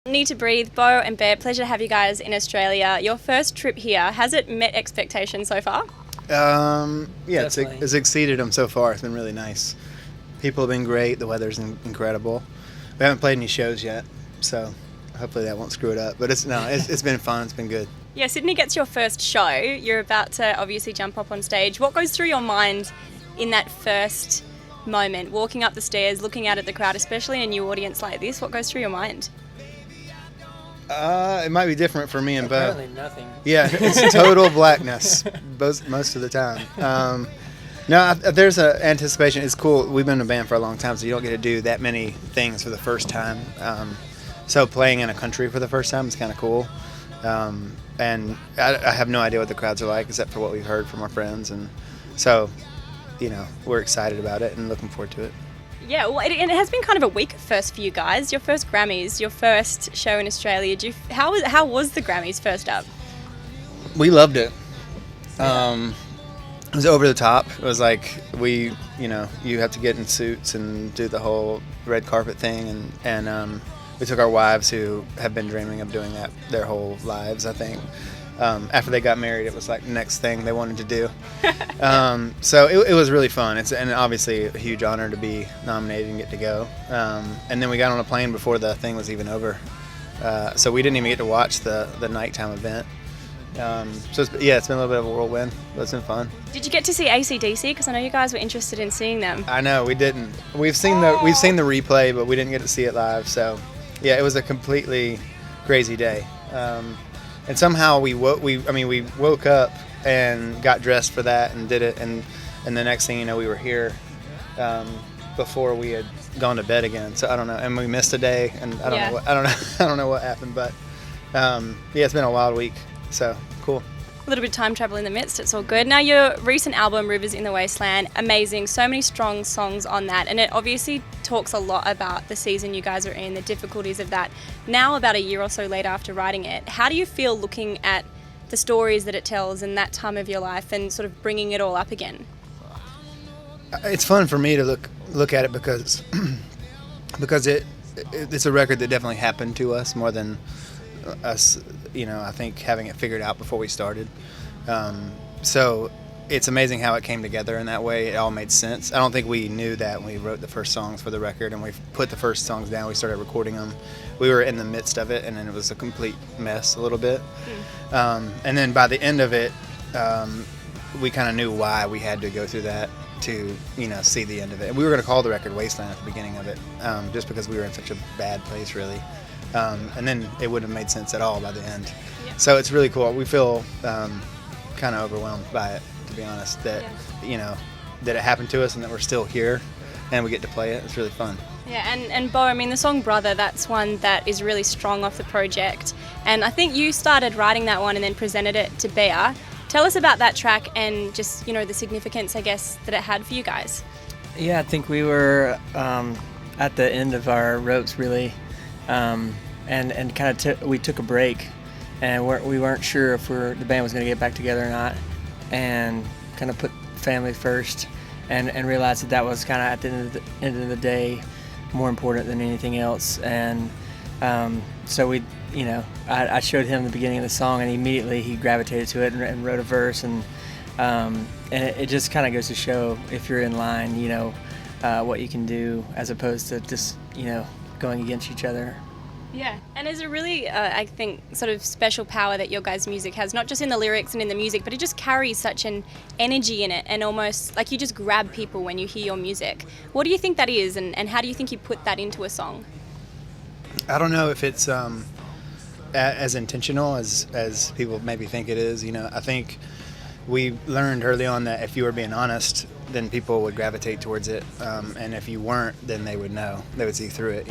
Needtobreathe, Bo and Bear, pleasure to have you guys in Australia. Your first trip here, has it met expectations so far? Yeah, it's exceeded them so far. It's been really nice. People have been great. The weather's incredible. We haven't played any shows yet, so hopefully that won't screw it up. But it's been fun. It's been good. Yeah, Sydney gets your first show. You're about to obviously jump up on stage. What goes through your mind in that first moment, walking up the stairs, looking out at the crowd, especially in a new audience like this? What goes through your mind? It might be different for me and Bo. Apparently nothing. Yeah, it's total blackness most of the time. No, there's an anticipation. It's cool. We've been in a band for a long time, so you don't get to do that many things for the first time. So playing in a country for the first time is kind of cool. And I have no idea what the crowds are like, except for what we've heard from our friends. And so, we're excited about it and looking forward to it. Yeah, well, it has been kind of a week first for you guys. Your first Grammys, your first show in Australia. How was the Grammys first up? We loved it. It was over the top. It was like you have to get in suits and do the whole red carpet thing, and we took our wives who have been dreaming of doing that their whole lives, I think. After they got married, it was like the next thing they wanted to do. So it was really fun. And obviously a huge honor to be nominated and get to go. And then we got on a plane before the thing was even over. So we didn't even get to watch the nighttime event. So it's been a little bit of a whirlwind, but it's been fun. Did you get to see AC/DC? Because I know you guys were interested in seeing them. I know, we didn't. We've seen the replay, but we didn't get to see it live. So yeah, it was a completely crazy day. And somehow we woke up and got dressed for that and did it, and the next thing you know, we were here before we had gone to bed again. So I don't know, and we missed a day, and I don't know what happened, but it's been a wild week. So cool. A little bit of time travel in the midst, it's all good. Now, your recent album, Rivers in the Wasteland, amazing. So many strong songs on that, and it obviously talks a lot about the season you guys are in, the difficulties of that. Now, about a year or so later after writing it, how do you feel looking at the stories that it tells in that time of your life and sort of bringing it all up again? It's fun for me to look at it because it's a record that definitely happened to us more than us, I think having it figured out before we started. So it's amazing how it came together in that way. It all made sense. I don't think we knew that when we wrote the first songs for the record and we put the first songs down, we started recording them. We were in the midst of it, and then it was a complete mess a little bit. And then by the end of it, we kind of knew why we had to go through that to, see the end of it. And we were going to call the record Wasteland at the beginning of it, just because we were in such a bad place, really. And then it wouldn't have made sense at all by the end. Yeah. So it's really cool. We feel kind of overwhelmed by it, to be honest, that that it happened to us and that we're still here and we get to play it. It's really fun. Yeah, and Bo, the song Brother, that's one that is really strong off the project. And I think you started writing that one and then presented it to Bear. Tell us about that track and just, the significance, I guess, that it had for you guys. Yeah, I think we were at the end of our ropes, really. And kind of we took a break, and we weren't sure if the band was going to get back together or not, and kind of put family first, and realized that was kind of at the end of the day more important than anything else. And so I showed him the beginning of the song, and immediately he gravitated to it and wrote a verse, and it just kind of goes to show if you're in line, what you can do as opposed to just going against each other. Yeah, and there's a really, I think, sort of special power that your guys' music has, not just in the lyrics and in the music, but it just carries such an energy in it, and almost like you just grab people when you hear your music. What do you think that is, and how do you think you put that into a song? I don't know if it's as intentional as people maybe think it is. I think we learned early on that if you were being honest, then people would gravitate towards it, and if you weren't, then they would know. They would see through it,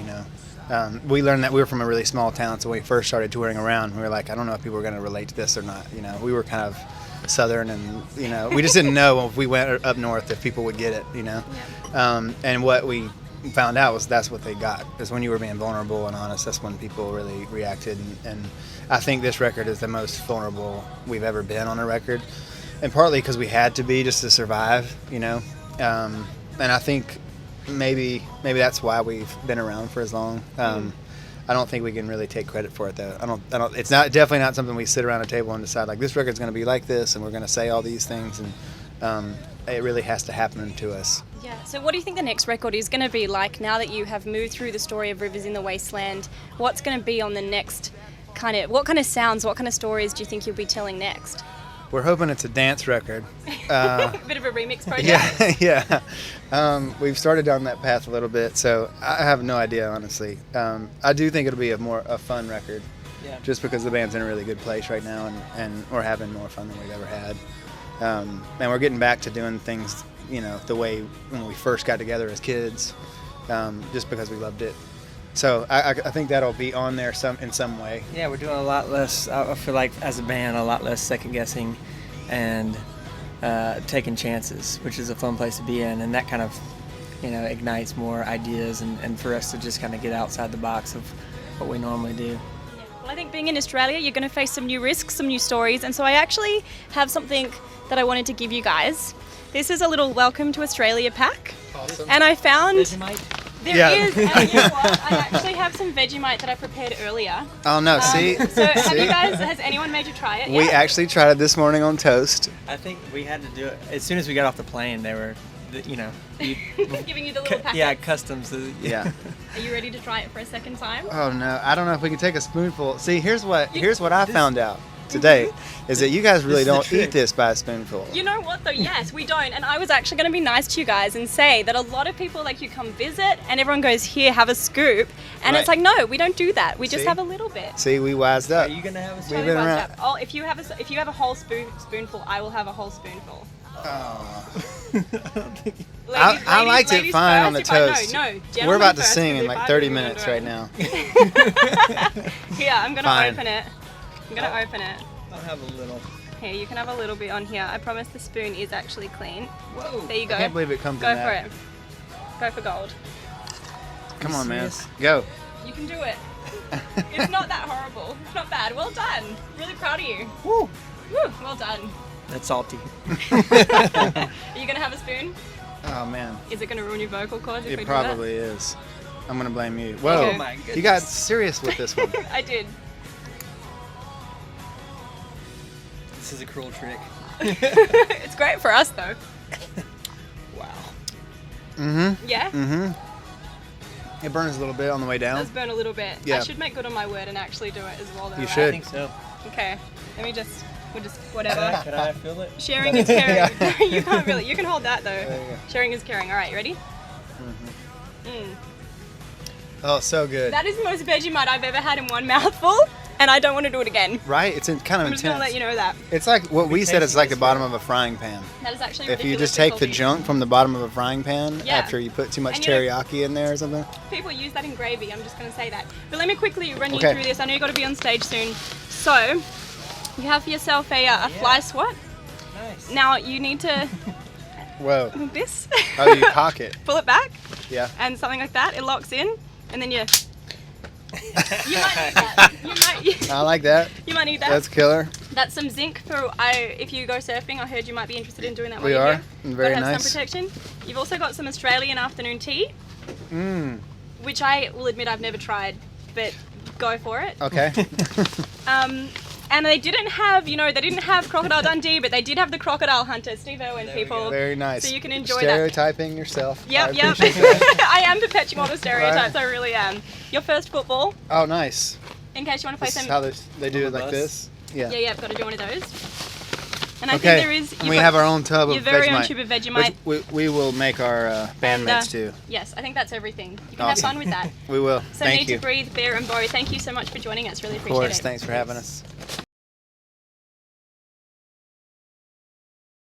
We learned that we were from a really small town, so when we first started touring around, we were like, I don't know if people are going to relate to this or not. We were kind of Southern, and we just didn't know if we went up north if people would get it. Yeah. And what we found out was that's what they got. Is when you were being vulnerable and honest, that's when people really reacted. And I think this record is the most vulnerable we've ever been on a record, and partly because we had to be just to survive. And I think maybe that's why we've been around for as long. I don't think we can really take credit for it though. I don't. It's not definitely not something we sit around a table and decide like this record's going to be like this, and we're going to say all these things, and it really has to happen to us. Yeah. So what do you think the next record is going to be like now that you have moved through the story of Rivers in the Wasteland? What's going to be on the next what kind of sounds, what kind of stories do you think you'll be telling next? We're hoping it's a dance record. Bit of a remix project. Yeah. We've started down that path a little bit, so I have no idea, honestly. I do think it'll be a fun record, just because the band's in a really good place right now, and we're having more fun than we've ever had. And we're getting back to doing things, the way when we first got together as kids, just because we loved it. So I think that'll be on there in some way. Yeah, we're doing a lot less, I feel like as a band, a lot less second guessing and taking chances, which is a fun place to be in, and that kind of ignites more ideas and for us to just kind of get outside the box of what we normally do. Well, I think being in Australia, you're going to face some new risks, some new stories, and so I actually have something that I wanted to give you guys. This is a little Welcome to Australia pack. Awesome. And I found... There is, and you know what? I actually have some Vegemite that I prepared earlier. Oh no, see? So has anyone made you try it? We actually tried it this morning on toast. I think we had to do it, as soon as we got off the plane, they were, giving you the little packet. Yeah, customs. Yeah. Are you ready to try it for a second time? Oh no, I don't know if we can take a spoonful. See, here's what I found out today, is that you guys really don't eat this by a spoonful. You know what though? Yes, we don't. And I was actually going to be nice to you guys and say that a lot of people you come visit and everyone goes, here, have a scoop. And It's like, no, we don't do that. We just have a little bit. See, we wised up. Are you going to have a We've been around. Oh, if you have a whole spoonful, I will have a whole spoonful. Oh. I liked it fine on the toast. No, we're about to sing in like 30 minutes right now. Here, I'm going to open it. I'm going to open it. I'll have a little. Here, you can have a little bit on here. I promise the spoon is actually clean. Whoa. There you go. I can't believe it comes in that. Go for it. Go for gold. Come on, man. Go. You can do it. It's not that horrible. It's not bad. Well done. Really proud of you. Woo. Woo. Well done. That's salty. Are you going to have a spoon? Oh, man. Is it going to ruin your vocal cords if we It do probably is. I'm going to blame you. Whoa. Oh, my goodness. You got serious with this one. I did. This is a cruel trick. It's great for us, though. Wow. Mm-hmm. Yeah? Mm-hmm. It burns a little bit on the way down. It does burn a little bit. Yeah. I should make good on my word and actually do it as well, though. You right? should. I think so. Okay. We'll just, whatever. Can I feel it? Sharing is caring. You can't really. You can hold that, though. There you go. Sharing is caring. All right, you ready? Mm-hmm. Mm. Oh, so good. That is the most Vegemite I've ever had in one mouthful, and I don't want to do it again. Right? It's kind of I'm intense. just going to let you know that. It's like what we said. It's like the this bottom of a frying pan. That is actually If you just ridiculously take the salty. junk from the bottom of a frying pan Yeah. after you put too much And you know- teriyaki in there or something. People use that in gravy, I'm just going to say that. But let me quickly run you Okay. through this. I know you've got to be on stage soon. So, you have for yourself a fly swat. Nice. Now, you need to... Whoa. this. Oh, you cock it. Pull it back, Yeah. and something like that. It locks in, and then you... You might need that. I like that. You might need that. That's killer. That's some zinc for if you go surfing. I heard you might be interested in doing that. We while you're are. here. Very Gotta have nice. sun protection. You've also got some Australian afternoon tea, which I will admit I've never tried, but go for it. Okay. And they didn't have Crocodile Dundee, but they did have the Crocodile Hunter, Steve Irwin people. Very nice. So you can enjoy that. Stereotyping yourself. Yep. I appreciate that. I am perpetuating all the stereotypes. Right. I really am. Your first football, Oh, nice. in case you want to play This is some. how they do it On the like bus? this. Yeah. Yeah, I've got to do one of those. And I Okay. think there is. And we have our own tub of your very own Vegemite. tube of Vegemite. Which we will make our bandmates too. Yes, I think that's everything. You can Awesome. have fun with that. We will. So Thank you. Needtobreathe, Bear and Bo, thank you so much for joining us. Really Of appreciate it. course. Thanks for having us.